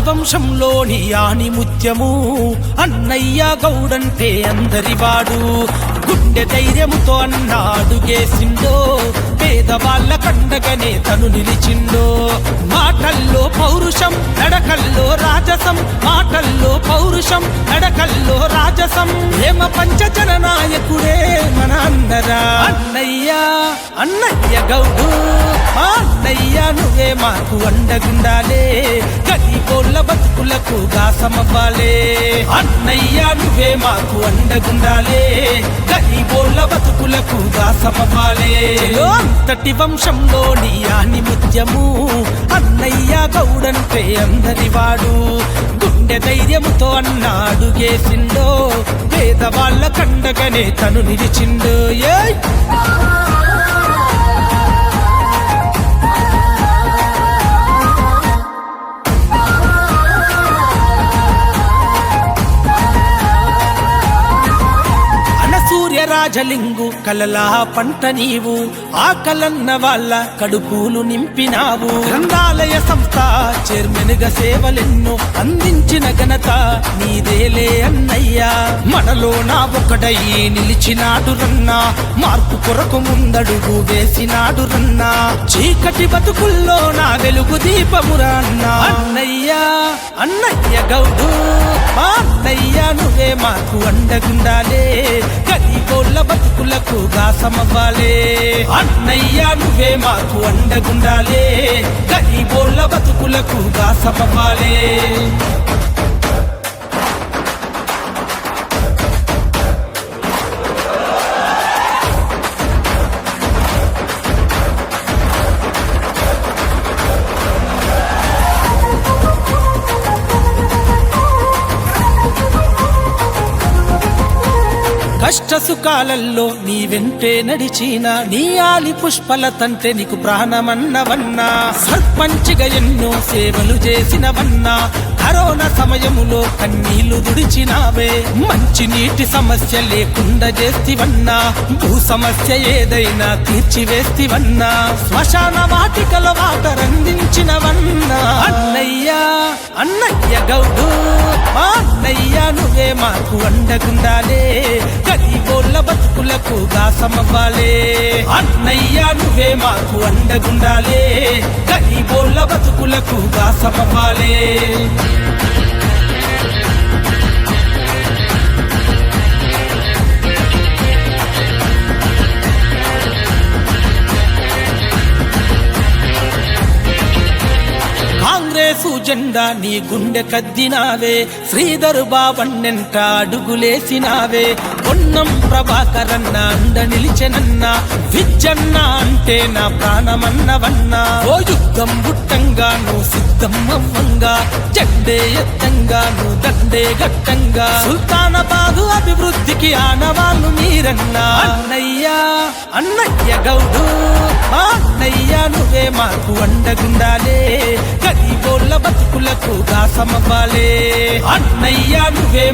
రాజవంశంలోని ఆణిముత్యము అన్నయ్య గౌడంటే అందరివాడు. గుండె ధైర్యముతో అన్న అడుగేసిండో, పేదవాళ్ళ కండగనే తను నిలిచిండో. మాటల్లో పౌరుషం, నడకల్లో రాజసం, మాటల్లో పౌరుషం, నడకల్లో రాజసం. ప్రేమ పంచజన నాయకుడే మన అందరా అన్నయ్య. అన్నయ్య గౌడు అన్నయ్య, నువ్వే మాకు అండగుండాలే, గరీబోళ్ళ బతుకులకు గాసమవ్వాలే. అన్నయ్య నువ్వే మాకు అండగుండాలే, గరీబోళ్ళ బతుకులకు గాసమవ్వాలే. అంతటి వంశంలోని ఆణిముత్యము అన్నయ్య గౌడంటే అందరివాడు. గుండె ధైర్యముతో అన్న అడుగేసిండో, పేదవాళ్ళ కండగనే తను నిలిచిండో. రాజలింగు కలలా పంట నీవు, ఆకలన్న వాళ్ళ కడుపులు నింపినావు. గ్రంథాలయ సంస్థ చైర్మన్ గా సేవలెన్నో అందించిన ఘనత నీదేలే అన్నయ్యా. మనలో నా ఒకడై నిలిచినాడు రన్నా, మార్పు కొరకు ముందడుగు వేసినాడు రన్నా. చీకటి బతుకుల్లో నా వెలుగు దీపమురా అన్నా. అన్నయ్యా అన్నయ్య గౌడు అన్నయ్య, నువ్వే మాకు అండగుండాలే, గరీబోళ్ళ బతుకులకు గాసమవ్వాలే. అన్నయ్య నువ్వే మాకు అండగుండాలే, గరీబోళ్ళ బతుకులకు గాసమవ్వాలే. కష్ట సుఖాలలో నీ వెంటే నడిచిన, నీ ఆలి పుష్పలతంటే నీకు ప్రాణమన్నవన్నా. సర్పంచిగా ఎన్నో సేవలు చేసినవన్నా, కరోనా సమయములో కన్నీళ్లు దుడిచినావే. మంచి నీటి సమస్య లేకుండా చేస్తివన్నా, భూ సమస్య ఏదైనా తీర్చివేస్తివన్నా. శ్మశాన వాటికల వాటర్ అందించినవన్నా. అన్నయ్య అన్నయ్య గౌడు అన్నయ్య, నువ్వే మాకు అండగుండాలే, గరీబోళ్ళ బతుకులకు గాసమవ్వాలే. అన్నయ్య నువ్వే మాకు అండగుండాలే, గరీబోళ్ళ బతుకులకు గాసమవ్వాలే. కాంగ్రెసు జెండా నీ గుండె కద్దినావే, శ్రీధర్ బాబన్నెంట అడుగులేసినావే. పొన్నం ప్రభాకరన్న అండ నిలిచెనన్నా, విజ్జన్న అంటే నా ప్రాణమన్నవన్నా. ఓ యుద్ధం బుట్టంగా నువ్వు సిద్ధమవ్వంగా, జెండే ఎత్తంగా నువ్వు దండే గట్టంగా. సుల్తానాబాదు అభివృద్ధికి ఆనవాళ్ళు మీరన్నా. అన్నయ్య అన్నయ్య గౌడు అన్నయ్య, నువ్వే మాకు అండగుండాలే, గరీబోళ్ళ బతుకులకు గాసమవ్వాలే. అన్నయ్య నువ్వే